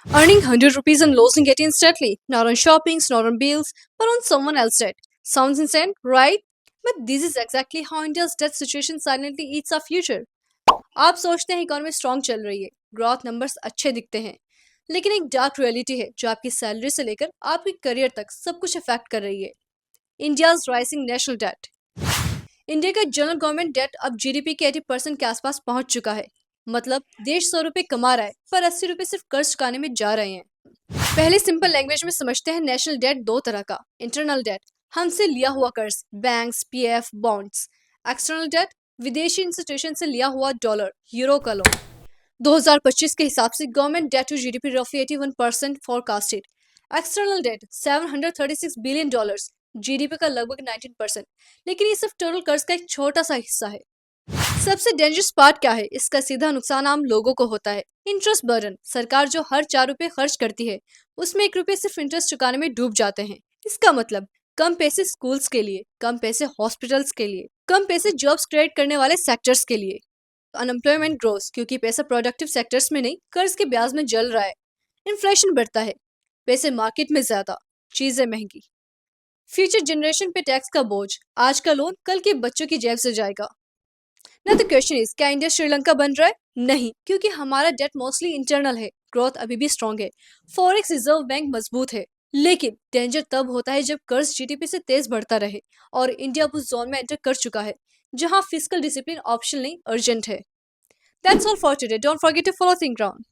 Earning 100 rupees and losing it instantly, not on shoppings, not on bills, but on someone else's debt. Sounds insane, right? But this is exactly how India's debt situation silently eats our future. आप सोचते हैं economy strong चल रही है, growth numbers अच्छे दिखते हैं, लेकिन एक डार्क रियलिटी है जो आपकी सैलरी से लेकर आपके करियर तक सब कुछ अफेक्ट कर रही है। India's rising national debt. India का जनरल गवर्नमेंट डेट अब जीडीपी के 80% के आसपास पहुंच चुका है। मतलब देश 100 रुपए कमा रहा है पर 80 रुपए सिर्फ कर्ज चुकाने में जा रहे हैं। पहले सिंपल लैंग्वेज में समझते हैं नेशनल डेट दो तरह का। इंटरनल डेट हमसे लिया हुआ कर्ज, banks, PF, bonds. External debt विदेशी इंस्टीट्यूशन से लिया हुआ डॉलर, यूरो का लोन। 2025 के हिसाब से गवर्नमेंट डेट टू जीडीपी रफली 81% forecasted. External debt $736 billion, GDP का लगभग 19%। लेकिन ये सिर्फ टोटल कर्ज का एक छोटा सा हिस्सा है। सबसे डेंजरस पार्ट क्या है? इसका सीधा नुकसान आम लोगों को होता है। Interest burden. सरकार जो हर 4 रुपए खर्च करती है उसमें 1 रुपए सिर्फ इंटरेस्ट चुकाने में डूब जाते हैं। इसका मतलब कम पैसे स्कूल्स के लिए, कम पैसे हॉस्पिटल्स के लिए, कम पैसे जॉब्स क्रिएट करने वाले सेक्टर्स के लिए। अनएम्प्लॉयमेंट ग्रोस क्योंकि पैसा प्रोडक्टिव सेक्टर्स में नहीं कर्ज के ब्याज में जल रहा है। इन्फ्लेशन बढ़ता है, पैसे मार्केट में ज्यादा, चीजें महंगी। फ्यूचर जनरेशन पे टैक्स का बोझ। आज का लोन कल के बच्चों की जेब से जाएगा। ना द क्वेश्चन इज क्या इंडिया श्रीलंका बन रहा है? नहीं, क्योंकि हमारा डेट मोस्टली इंटरनल है, ग्रोथ अभी भी स्ट्रांग है, फॉरेक्स रिजर्व बैंक मजबूत है। लेकिन डेंजर तब होता है जब कर्ज जीडीपी से तेज बढ़ता रहे, और इंडिया अब उस जोन में एंटर कर चुका है जहां फिजिकल डिसिप्लिन ऑप्शनल नहीं, अर्जेंट है। That's all for today. Don't forget to follow Think Ground.